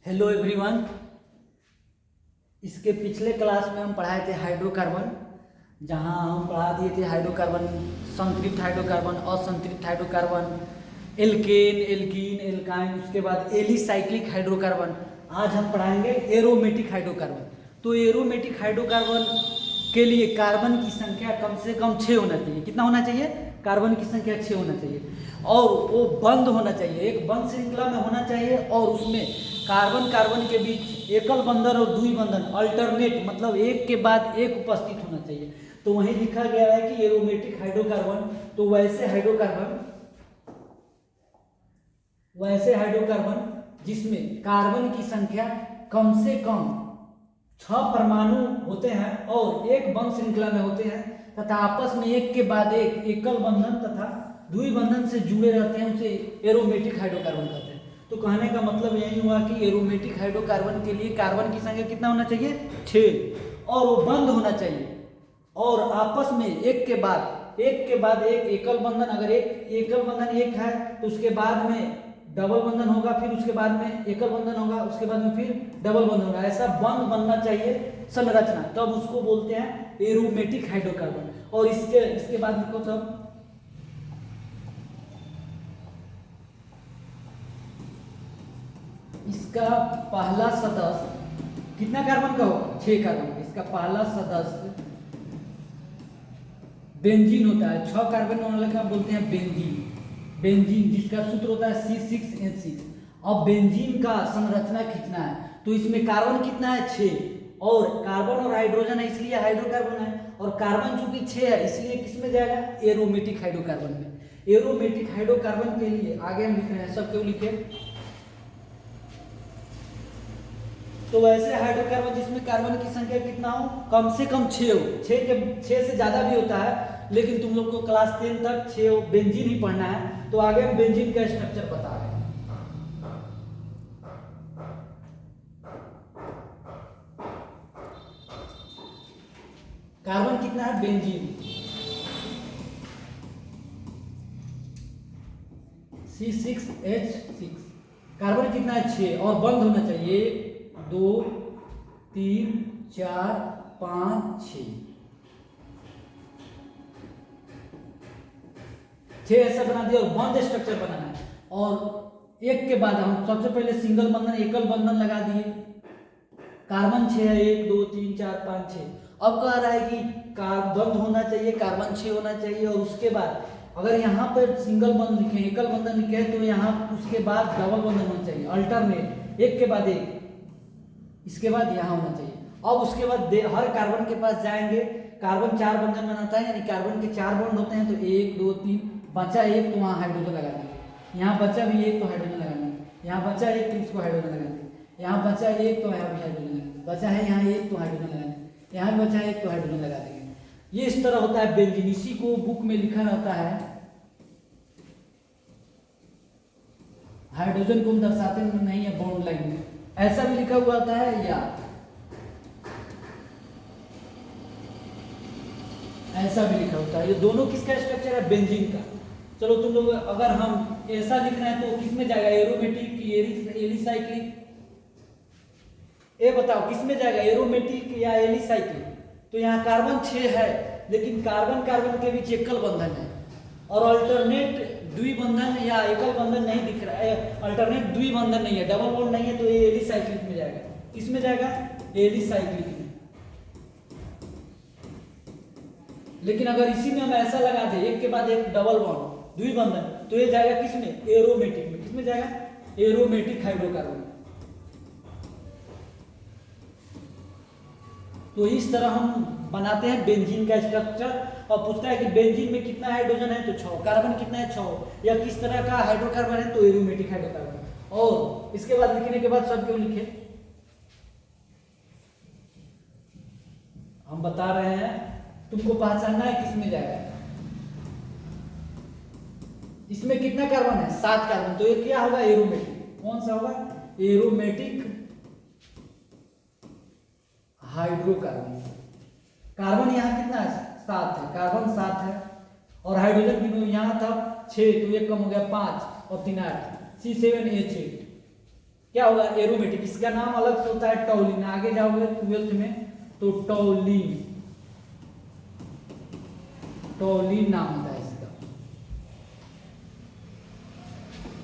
Hello everyone. इसके पिछले class में हम पढ़ाए थे हाइड्रोकार्बन, जहां हम पढ़ा दिए थे हाइड्रोकार्बन, संतृप्त हाइड्रोकार्बन, असंतृप्त हाइड्रोकार्बन, एल्केन, एल्कीन, एल्काइन, उसके बाद एलिसाइक्लिक हाइड्रोकार्बन। आज हम पढ़ाएंगे एरोमेटिक हाइड्रोकार्बन। तो एरोमेटिक हाइड्रोकार्बन के लिए कार्बन की संख्या कम से कम 6 होना चाहिए। कितना होना चाहिए? कार्बन की संख्या 6 होना चाहिए और वो बंद होना चाहिए, एक बंद श्रृंखला में होना चाहिए और उसमें कार्बन कार्बन के बीच एकल बंधन और द्वि बंधन अल्टरनेट, मतलब एक के बाद एक उपस्थित होना चाहिए। तो वहीं लिखा गया है कि एरोमेटिक हाइड्रोकार्बन, तो वैसे हाइड्रोकार्बन जिसमें कार्बन की संख्या कम से कम 6 परमाणु होते हैं और एक बंध श्रृंखला में होते हैं तथा आपस में एक के बाद एक एकल बंधन तथा द्वि बंधन से जुड़े रहते हैं, उसे एरोमेटिक हाइड्रोकार्बन कहते हैं। तो कहने का मतलब यही हुआ कि एरोमेटिक हाइड्रोकार्बन के लिए कार्बन की संख्या कितना होना चाहिए? 6, और वो बंद होना चाहिए और आपस में एक के बाद एक एकल बंधन, अगर एक एकल बंधन एक है तो उसके बाद में डबल बंधन होगा, फिर उसके बाद में एकल बंधन होगा, उसके बाद में फिर डबल बंधन होगा। ऐसा बंध बनना चाहिए संरचना, तब उसको बोलते हैं एरोमेटिक हाइड्रोकार्बन। और इसके बाद देखो सब इसका पहला सदस्य कितना कार्बन का होगा? 6 कार्बन का। इसका पहला सदस्य बेंजीन होता है। 6 कार्बन वाले का बोलते हैं बेंजीन, जिसका सूत्र होता है C6H6। अब बेंजीन का संरचना खींचना है तो इसमें कार्बन कितना है? 6, और कार्बन और हाइड्रोजन है इसलिए हाइड्रोकार्बन है, और कार्बन चूंकि 6 है इसलिए किसमें जाएगा? एरोमेटिक हाइड्रोकार्बन में। एरोमेटिक हाइड्रोकार्बन के लिए आगे हम लिख रहे हैं, सब क्यों लिखे? तो वैसे हाइड्रोकार्बन जिसमें कार्बन की संख्या कितना हो? कम से कम 6 हो। 6 से ज्यादा भी होता है, लेकिन तुम लोग को क्लास 10 तक 6 बेंजीन ही पढ़ना है, तो आगे हम बेंजीन का स्ट्रक्चर बता रहे हैं। कार्बन कितना है? बेंजीन C6H6, कार्बन कितना है? 6, और बंद होना चाहिए 1 2 3 4 5 6 ऐसा बना दिया और बंद स्ट्रक्चर बनाना है। और एक के बाद हम सबसे पहले सिंगल बंधन, एकल बंधन लगा दिए। कार्बन 6 है, 1 2 3 4 5 6। अब कह रहा है कि बंद होना चाहिए, कार्बन 6 होना चाहिए, और उसके बाद अगर यहाँ पर सिंगल बंधन लिखे, एकल बंधन लिखे तो यहाँ उसके बाद डबल बंधन होना चाहिए, अल्टरनेट, एक के बाद एक, इसके बाद यहाँ होना चाहिए। अब उसके बाद हर कार्बन के पास जाएंगे। कार्बन 4 बंधन बनाता है, यानी कार्बन के 4 बॉन्ड होते हैं, तो 1 2 3 बचा एक तो वहाँ हाइड्रोजन लगा देंगे, यहाँ बचा भी एक तो हाइड्रोजन लगा देंगे, यहाँ बचा एक तो इसको हाइड्रोजन लगा देंगे, यहाँ बचा एक तो यहाँ भी हाइड्रोजन लगा देंगे, बचा है यहाँ एक तो हाइड्रोजन लगा देंगे, यहाँ बचा एक तो हाइड्रोजन लगा देंगे। ये इस तरह होता है बेंजीन। इसी को बुक में लिखा रहता है, हाइड्रोजन को हम दर्शाते नहीं है बॉन्ड लाइन में, ऐसा भी लिखा हुआ होता है या ऐसा भी लिखा होता है। ये दोनों किसका स्ट्रक्चर है? बेंजीन का। चलो तुम लोग अगर हम ऐसा लिख रहे हैं तो किस में जाएगा? एरोमेटिक की एलिसाइक्लिक? ये बताओ किस में जाएगा, एरोमेटिक या एलिसाइक्लिक? तो यहाँ कार्बन 6 है, लेकिन कार्बन कार्बन के बीच एकल बंधन है और अल्टरनेट द्विबंधन या एकल बंधन नहीं दिख रहा है, अल्टरनेट द्विबंधन नहीं है, डबल बॉन्ड नहीं है, तो ये एलिसाइक्लिक में जाएगा। किस में जाएगा? एलिसाइक्लिक में। लेकिन अगर इसी में हम ऐसा लगा दें, एक के बाद एक डबल बॉन्ड द्विबंधन, तो ये जाएगा किस में? एरोमेटिक में। किस में जाएगा? Aromatic hydrocarbon. तो इस तरह हम बनाते हैं बेंजीन का स्ट्रक्चर। और पूछता है कि बेंजीन में कितना हाइड्रोजन है? तो 6। कार्बन कितना है? 6। या किस तरह का हाइड्रोकार्बन है? तो एरोमेटिक हाइड्रोकार्बन। और इसके बाद लिखने के बाद सब क्यों लिखे? हम बता रहे हैं, तुमको पहचानना है किस में जाएगा। इसमें कितना कार्बन है? 7 कार्बन, तो ये क्या होगा? एरोमेटिक। कौन सा होगा? Aromatic hydrocarbon. कार्बन यहाँ कितना है? 7 है, कार्बन 7 है, और हाइड्रोजन की यहाँ था 6, तो ये कम हो गया 5 और 3 8, C7H8। क्या होगा, एरोमेटिक। इसका नाम अलग से होता है टॉलिन। आगे जाओगे 12th में तो टॉलिन, टॉलिन नाम होता है इसका,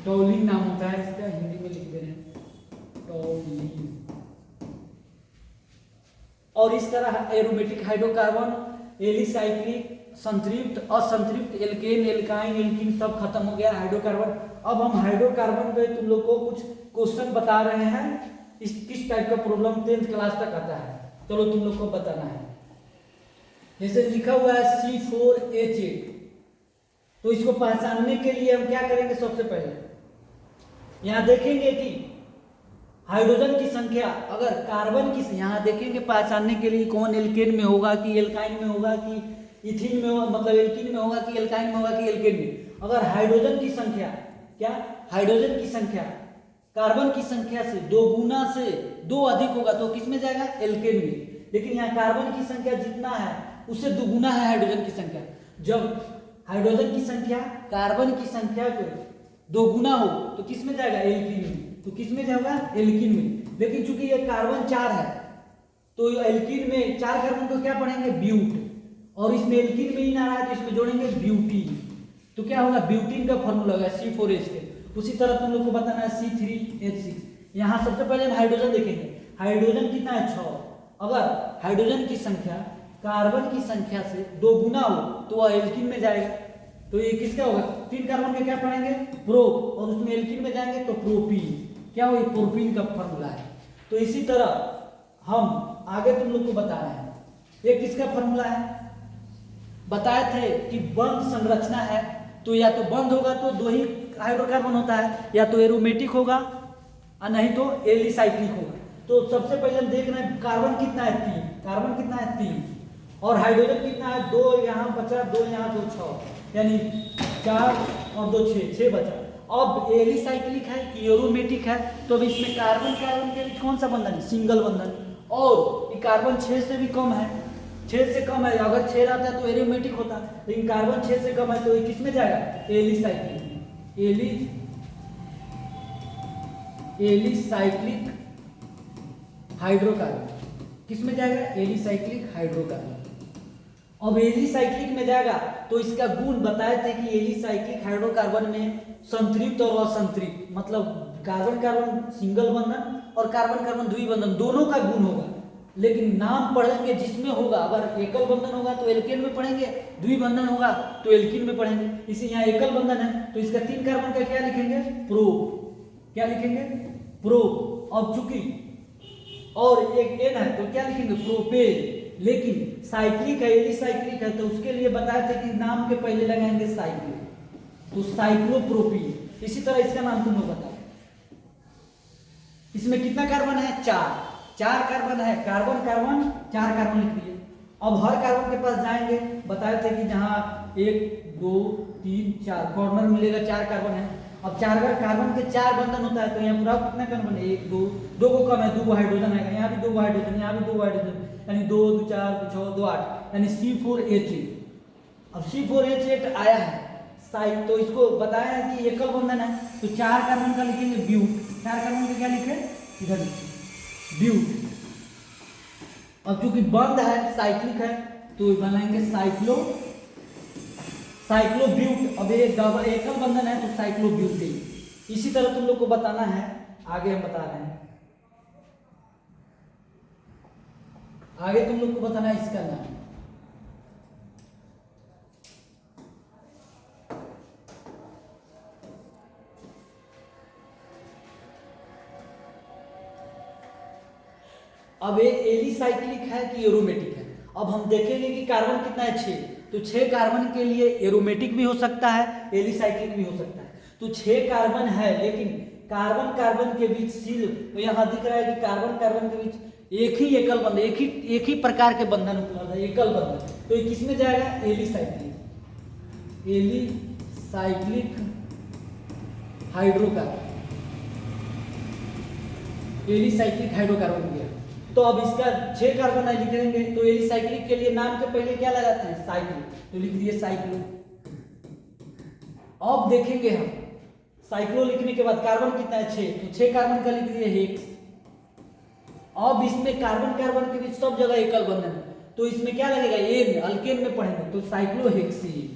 टॉलिन नाम होता है इसका, हिंदी में लिख दे रहे हैं टॉलिन। और इस तरह एरोमेटिक हाइड्रोकार्बन, एलिसाइक्लिक, संतृप्त, असंतृप्त, एल्केन, एल्काइन, एल्कीन सब खत्म हो गया हाइड्रोकार्बन। अब हम हाइड्रोकार्बन पे तुम लोग को कुछ क्वेश्चन बता रहे हैं। इस किस टाइप का प्रॉब्लम 10th क्लास तक आता है, चलो तुम लोग को बताना है। जैसे लिखा हुआ है C4H8, तो इसको पहचानने के लिए हम क्या करेंगे, सबसे पहले यहाँ देखेंगे कि हाइड्रोजन की संख्या, अगर कार्बन की, यहाँ देखेंगे पहचानने के लिए कौन एल्केन में होगा कि एल्काइन में होगा कि इथिन में होगा, मतलब एल्कीन में होगा कि एल्काइन में होगा कि एल्केन में। अगर हाइड्रोजन की संख्या, क्या हाइड्रोजन की संख्या कार्बन की संख्या से 2 गुना से 2 अधिक होगा तो किस में जाएगा, एल्केन में। लेकिन यहाँ कार्बन की संख्या जितना है उससे 2 गुना है हाइड्रोजन की संख्या। जब हाइड्रोजन की संख्या कार्बन की संख्या को 2 गुना हो तो किस में जाएगा, एल्कीन में। तो किस में जाएगा, एल्कीन में। लेकिन चूंकि ये कार्बन 4 है तो एल्कीन में 4 कार्बन को क्या पढ़ेंगे, ब्यूट, और इसमें एल्कीन में ही ना रहा है तो इसमें जोड़ेंगे ब्यूटीन। तो क्या होगा, ब्यूटीन का फॉर्मूला होगा C4H8। उसी तरह तुम लोग को बताना है C3H6। यहाँ सबसे पहले हम हाइड्रोजन देखेंगे, हाइड्रोजन कितना है, 6। अगर हाइड्रोजन की संख्या कार्बन की संख्या से 2 गुना हो तो वह एल्कीन में जाएगा। तो ये किसका होगा, 3 कार्बन के क्या पढ़ेंगे, प्रो, और उसमें एल्कीन में जाएंगे तो प्रोपीन। क्या हो, प्रोपीन का फॉर्मूला है। तो इसी तरह हम आगे तुम लोग को बता रहे हैं, ये किसका फॉर्मूला है, बताए थे कि बंध संरचना है तो या तो बंध होगा तो 2 ही हाइड्रोकार्बन होता है, या तो एरोमेटिक होगा और नहीं तो एलिसाइक्लिक होगा। तो सबसे पहले हम देख रहे हैं कार्बन कितना है, 3, कार्बन कितना है 3, और हाइड्रोजन कितना है 2, यहाँ बचा 2, यहाँ 2, 6, यानी 4 और 2 6 बचा। अब एलिसाइक्लिक है कि एरोमेटिक है, तो अब इसमें कार्बन कार्बन के बीच कौन सा बंधन है, सिंगल बंधन, और ये कार्बन 6 से भी कम है, 6 से कम है। अगर 6 रहता है तो एरोमेटिक होता, लेकिन कार्बन 6 से कम है तो ये किस में जाएगा, एलिसाइक्लिक में। एलिसाइक्लिक हाइड्रोकार्बन किस में जाएगा, एलिसाइक्लिक हाइड्रोकार्बन। अब एलिसाइक्लिक में जाएगा तो इसका गुण बताए थे कि एलिसाइक्लिक हाइड्रोकार्बन में संतृप्त और असंतृप्त, मतलब कार्बन कार्बन सिंगल बंधन और कार्बन कार्बन द्विबंधन दोनों का गुण होगा। लेकिन नाम पढ़ेंगे जिसमें होगा, अगर एकल बंधन होगा तो एल्केन में पढ़ेंगे, द्विबंधन होगा तो एल्कीन में पढ़ेंगे। इसी यहाँ एकल बंधन है तो इसका 3 कार्बन का क्या लिखेंगे, प्रो, क्या लिखेंगे, प्रो। अब चूंकि और एक एन है तो क्या लिखेंगे, प्रोपेन। लेकिन साइक्लिक है, एलिसाइक्लिक है, तो उसके लिए बताए थे कि नाम के पहले लगाएंगे साइक्लिक, तो साइक्लोप्रोपीन। इसी तरह इसका नाम तुम लोग बताओ। इसमें कितना कार्बन है, 4 कार्बन है, कार्बन कार्बन 4 कार्बन लिख दिए। अब हर कार्बन के पास जाएंगे, बताए थे कि जहाँ 1 2 3 4 कॉर्नर मिलेगा, 4 कार्बन है। अब 4 कार्बन के 4 बंधन होता है तो यहाँ पूरा कितना कार्बन है, 1 2 को कम है, 2 हाइड्रोजन आएगा, यहाँ भी 2 हाइड्रोजन, यहाँ भी 2 हाइड्रोजन, यानी 2 2 4 6 2 8, यानी C4H8। अब C4H8 आया है साइड, तो इसको बताया है कि एकल बंधन है तो 4 कार्बन का लिखेंगे ब्यूट। 4 कार्बन का क्या लिखे, इधर ब्यूट। अब चूंकि बंध है, साइक्लिक है, तो बनाएंगे साइक्लोब्यूट। अब ये डबल एकल बंधन है तो साइक्लोब्यूटेन। इसी तरह तुम लोग को बताना है, आगे हम बता रहे हैं, आगे तुम लोग को बताना है इसका नाम। अब ये एलिसाइक्लिक है कि एरोमेटिक है। अब हम देखेंगे कि कार्बन कितना है, 6, तो 6 कार्बन के लिए एरोमेटिक भी हो सकता है, एलिसाइक्लिक भी हो सकता है। तो 6 कार्बन है, लेकिन कार्बन कार्बन के बीच सील, तो यहाँ दिख रहा है कि कार्बन कार्बन के बीच एक ही एकल बंधन, एक ही प्रकार के बंधन उपलब्ध है, एकल बंधन। तो ये किस में जाएगा, alicyclic, alicyclic hydrocarbon, alicyclic hydrocarbon हो गया। तो अब इसका 6 कार्बन है लिखेंगे, तो एलिसाइक्लिक के लिए नाम के पहले क्या लगाते हैं, साइक्लो, तो लिख दिए साइक्लो। अब देखेंगे हम साइक्लो लिखने के बाद कार्बन कितना है 6, तो 6 कार्बन का लिख दिए हेक्स। अब इसमें कार्बन कार्बन के बीच सब जगह एकल बंधन है, तो इसमें क्या लगेगा एन, अल्केन में पढ़ेंगे तो साइक्लोहेक्सीन।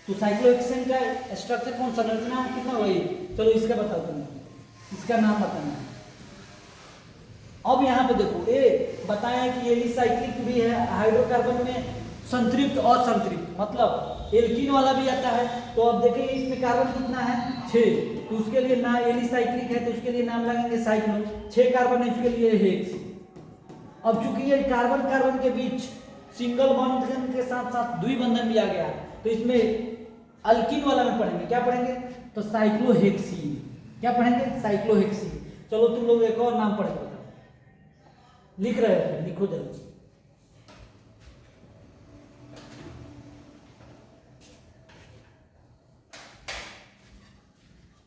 तो साइक्लोहेक्सीन का स्ट्रक्चर कौन, संरचना कितना वही। चलो इसका बताओ तुम्हें, इसका नाम बताना है। अब यहाँ पे देखो ए बताया कि एलिसाइक्लिक भी है, हाइड्रोकार्बन में संतृप्त और संतृप्त, मतलब एल्कीन वाला भी आता है। तो अब देखेंगे इसमें कार्बन कितना है 6, तो उसके लिए ना एलिसाइक्लिक है तो उसके लिए नाम लगाएंगे साइक्लो। 6 कार्बन है उसके लिए हेक्स। अब चूंकि ये कार्बन कार्बन के बीच सिंगल बंधन के साथ साथ द्विबंधन भी आ गया, तो इसमें अल्कीन वाला में पढ़ेंगे, क्या पढ़ेंगे तो साइक्लोहेक्सीन। क्या पढ़ेंगे साइक्लोहेक्सीन। चलो तुम लोग एक और नाम पढ़ेंगे, लिख रहे हैं, लिखो जल्दी।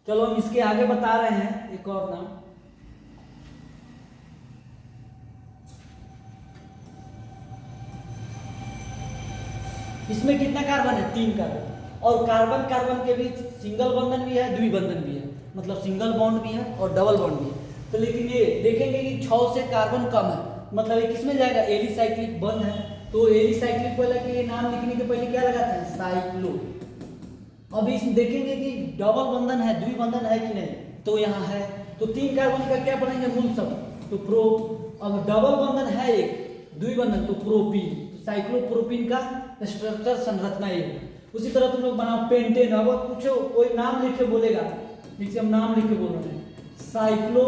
चलो हम इसके आगे बता रहे हैं एक और नाम। इसमें कितना कार्बन है 3 कार्बन, और कार्बन कार्बन के बीच सिंगल बंधन भी है द्विबंधन भी है, मतलब सिंगल बॉन्ड भी है और डबल बॉन्ड भी है। तो लेकिन ये देखेंगे कि 6 से कार्बन कम है, मतलब ये किसमें जाएगा एलिसाइक्लिक बंध है। तो एलिसाइक्लिक वाला के नाम लिखने के पहले क्या लगाते हैं साइक्लो। अब इस देखेंगे कि डबल बंधन है द्विबंधन है कि नहीं, तो यहाँ है। तो 3 कार्बन का क्या पढ़ेंगे मूल शब्द, तो प्रो। अब डबल बंधन है एक द्विबंधन, तो प्रोपीन, तो साइक्लोप्रोपीन का स्ट्रक्चर संरचना ये। उसी तरह तुम लोग बनाओ पेंटेन। अब पूछो कोई नाम लिख के बोलेगा, जैसे हम नाम लिख के बोल रहे हैं साइक्लो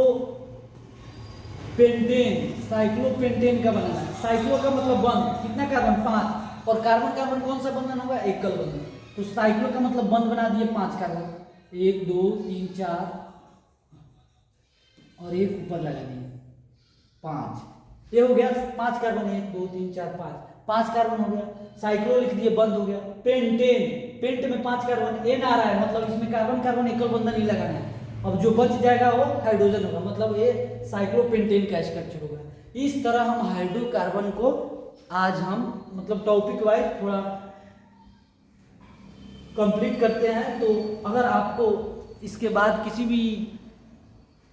पेंटेन। साइक्लोपेंटेन का बनाना है। साइक्लो का मतलब बंध, कितना कार्बन 5, और कार्बन कार्बन कौन सा बंधन होगा एकल बंधन। तो साइक्लो का मतलब बंध बना दिए 5 कार्बन, 1 2 3 4 और एक ऊपर लगा दिए 5। ये हो गया 5 कार्बन, 1 2 3 4 5 कार्बन हो गया। साइक्लो लिख दिए बंद हो गया। पेंटेन, पेंट में 5 कार्बन, एन आ रहा है मतलब इसमें कार्बन कार्बन एकल बंधन ही लगाना है। अब जो बच जाएगा वो हाइड्रोजन होगा, मतलब ये साइक्लोपेंटेन का स्ट्रक्चर होगा। इस तरह हम हाइड्रोकार्बन को आज हम मतलब टॉपिक वाइज थोड़ा कंप्लीट करते हैं। तो अगर आपको इसके बाद किसी भी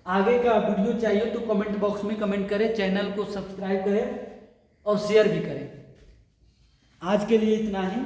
आगे का वीडियो चाहिए तो कमेंट बॉक्स में कमेंट करें, चैनल को सब्सक्राइब करें और शेयर भी करें। आज के लिए इतना ही।